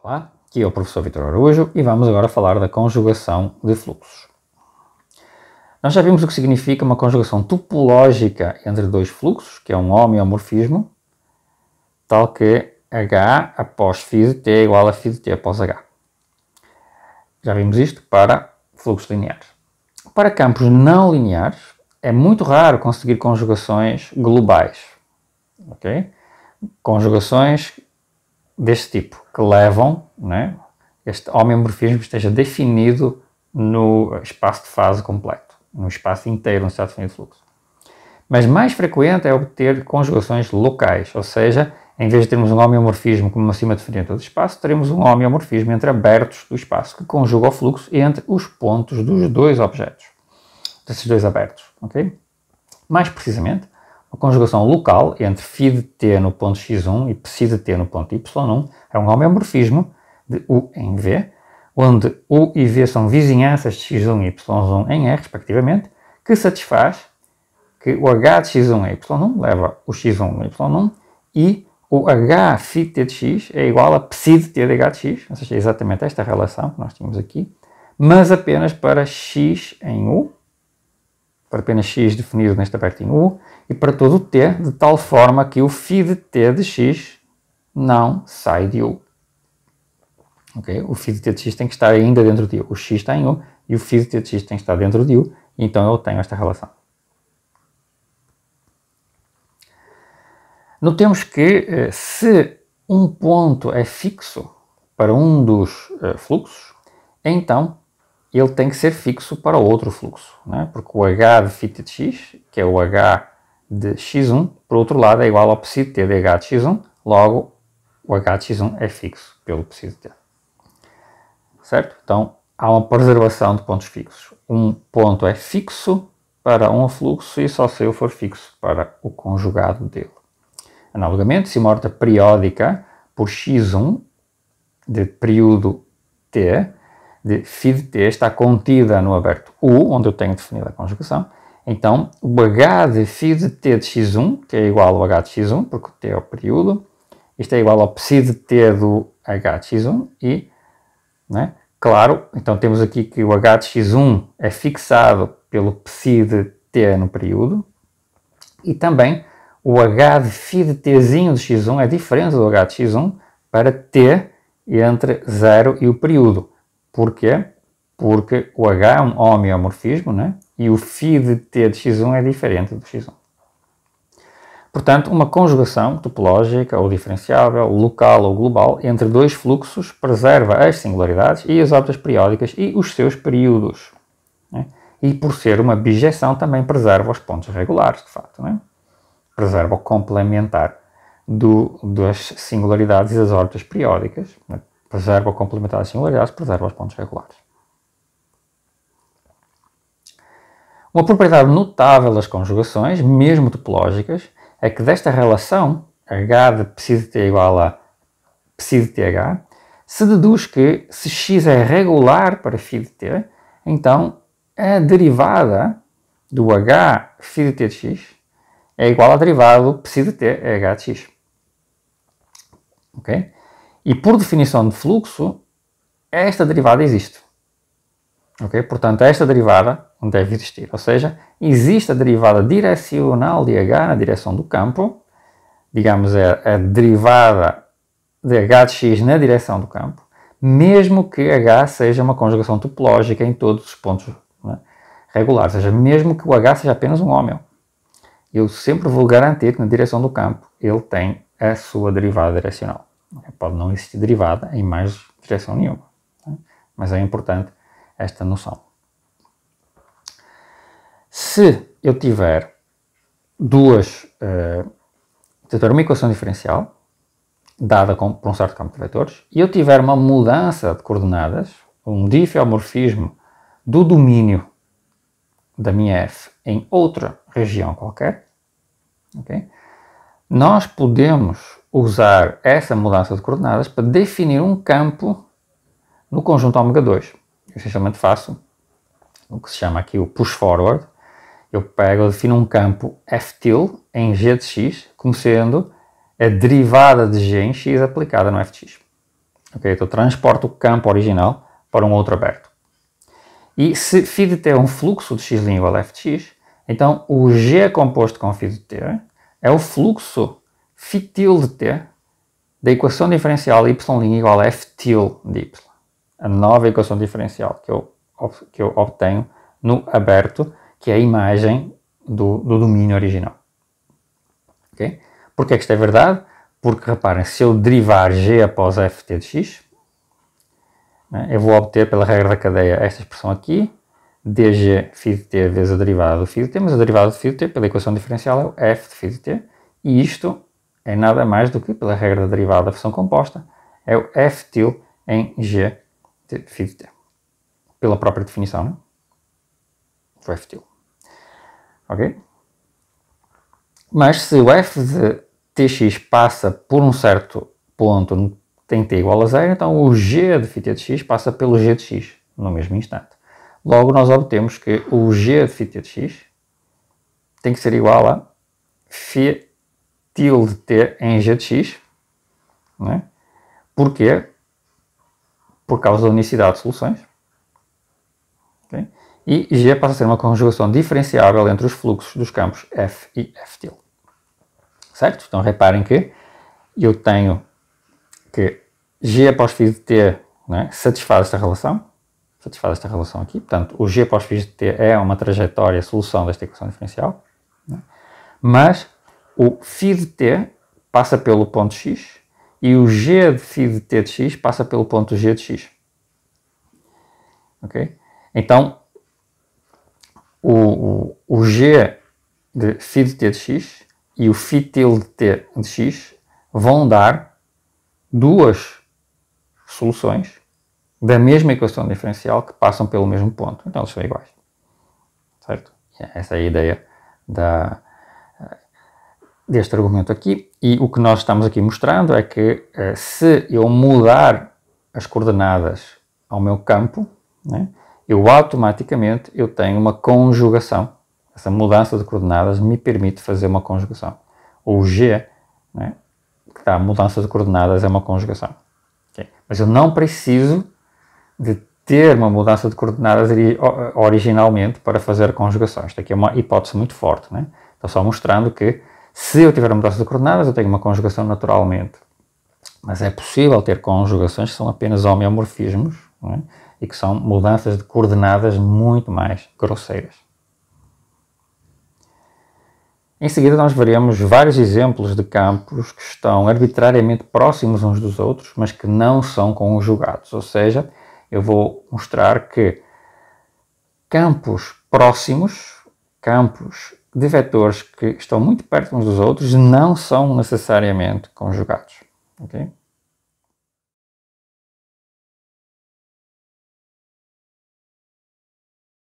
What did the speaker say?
Olá, aqui é o professor Vitor Araújo e vamos agora falar da conjugação de fluxos. Nós já vimos o que significa uma conjugação topológica entre dois fluxos, que é um homeomorfismo, tal que H após φ de t é igual a φ de t após H. Já vimos isto para fluxos lineares. Para campos não lineares, é muito raro conseguir conjugações globais. Okay? Conjugações deste tipo, que levam, né, este homeomorfismo esteja definido no espaço de fase completo, no espaço inteiro onde está definido o fluxo. Mas mais frequente é obter conjugações locais, ou seja, em vez de termos um homeomorfismo como acima definido todo o espaço, teremos um homeomorfismo entre abertos do espaço, que conjuga o fluxo entre os pontos dos dois objetos, desses dois abertos. Okay? Mais precisamente, uma conjugação local entre φ de t no ponto x1 e ψ de t no ponto y1 é um homeomorfismo de U em V, onde U e V são vizinhanças de x1 e y1 em R, respectivamente, que satisfaz que o H de x1 é y1 leva o x1 a y1 e o H φ de t de x é igual a ψ de t de H de x, ou seja, é exatamente esta relação que nós tínhamos aqui, mas apenas para x em U, para apenas x definido neste aberto em U, e para todo o t, de tal forma que o φ de t de x não sai de U. Okay? O φ de t de x tem que estar ainda dentro de U. O x está em U e o φ de t de x tem que estar dentro de U, e então eu tenho esta relação. Notemos que se um ponto é fixo para um dos fluxos, então ele tem que ser fixo para outro fluxo, né? Porque o H de φ de x, que é o H de x1, por outro lado, é igual ao ψ de t de H de x1, logo o H de x1 é fixo pelo ψ de t. Certo? Então, há uma preservação de pontos fixos. Um ponto é fixo para um fluxo e só se ele for fixo para o conjugado dele. Analogamente, se uma horta periódica por x1 de período t de φ de t está contida no aberto U, onde eu tenho definido a conjugação, então o H de φ de t de x1, que é igual ao H de x1, porque o t é o período, isto é igual ao ψ de t do H de x1 e, né, claro, então temos aqui que o H de x1 é fixado pelo ψ de t no período e também o H de φ de tzinho de x1 é diferente do H de x1 para t entre 0 e o período. Porquê? Porque o H é um homeomorfismo, né? E o φ de t de x1 é diferente do x1. Portanto, uma conjugação topológica ou diferenciável, local ou global, entre dois fluxos preserva as singularidades e as órbitas periódicas e os seus períodos. Né? E por ser uma bijeção também preserva os pontos regulares, de facto. Né? Preserva o complementar das singularidades e das órbitas periódicas. Né? Preserva o complementar das singularidades, preserva os pontos regulares. Uma propriedade notável das conjugações, mesmo topológicas, é que desta relação, H de ψ de t é igual a ψ de th, se deduz que se x é regular para φ de t, então a derivada do H φ de t de x é igual à derivada do ψ de t H de x. Ok? E por definição de fluxo, esta derivada existe. Okay? Portanto, esta derivada deve existir. Ou seja, existe a derivada direcional de H na direção do campo, digamos, é a derivada de H de x na direção do campo, mesmo que H seja uma conjugação topológica em todos os pontos, né, regulares. Ou seja, mesmo que o H seja apenas um homem. Eu sempre vou garantir que na direção do campo ele tem a sua derivada direcional. Pode não existir derivada em mais direção nenhuma, né? Mas é importante esta noção. Se eu tiver uma equação diferencial dada por um certo campo de vetores e eu tiver uma mudança de coordenadas, um diffeomorfismo do domínio da minha F em outra região qualquer, okay? Nós podemos usar essa mudança de coordenadas para definir um campo no conjunto ômega 2. Eu essencialmente faço o que se chama aqui o push forward. Eu defino um campo F-til em G de x, como sendo a derivada de G em x aplicada no F de x. Okay? Então transporto o campo original para um outro aberto. E se φ de t é um fluxo de x' igual a f de x, então o g composto com φ de t é o fluxo φ de t da equação diferencial y' igual a f de y. A nova equação diferencial que eu obtenho no aberto, que é a imagem do domínio original. Okay? Porquê que isto é verdade? Porque, reparem, se eu derivar g após ft de x, né, eu vou obter, pela regra da cadeia, esta expressão aqui, dg φ de t vezes a derivada do φ de t, mas a derivada do φ de t, pela equação diferencial, é o f de φ de t, e isto é nada mais do que, pela regra da derivada da função composta, é o f til em g de φ de t. Pela própria definição, né? O f til. Ok? Mas se o f de tx passa por um certo ponto em t igual a zero, então o g de φt de x passa pelo g de x no mesmo instante. Logo, nós obtemos que o g de φt de x tem que ser igual a φ de t em g de x. Né? Porquê? Por causa da unicidade de soluções. Okay? E g passa a ser uma conjugação diferenciável entre os fluxos dos campos f e f til. Certo? Então reparem que eu tenho que g após φ de t, né, satisfaz esta relação aqui. Portanto, o g após φ de t é uma trajetória solução desta equação diferencial. Né? Mas o φ de t passa pelo ponto x e o g de φ de t de x passa pelo ponto g de x. Ok? Então, o g de φ de t de x e o φ til de t de x vão dar duas soluções da mesma equação diferencial que passam pelo mesmo ponto. Então, eles são iguais. Certo? Essa é a ideia deste argumento aqui. E o que nós estamos aqui mostrando é que se eu mudar as coordenadas ao meu campo, né, eu automaticamente tenho uma conjugação. Essa mudança de coordenadas me permite fazer uma conjugação. O G, né, que dá a mudança de coordenadas, é uma conjugação. Okay? Mas eu não preciso de ter uma mudança de coordenadas originalmente para fazer a conjugação. Isto aqui é uma hipótese muito forte. Né? Estou só mostrando que se eu tiver uma mudança de coordenadas, eu tenho uma conjugação naturalmente. Mas é possível ter conjugações que são apenas homeomorfismos, né? E que são mudanças de coordenadas muito mais grosseiras. Em seguida, nós veremos vários exemplos de campos que estão arbitrariamente próximos uns dos outros, mas que não são conjugados. Ou seja, eu vou mostrar que campos próximos, campos de vetores que estão muito perto uns dos outros, não são necessariamente conjugados. Okay?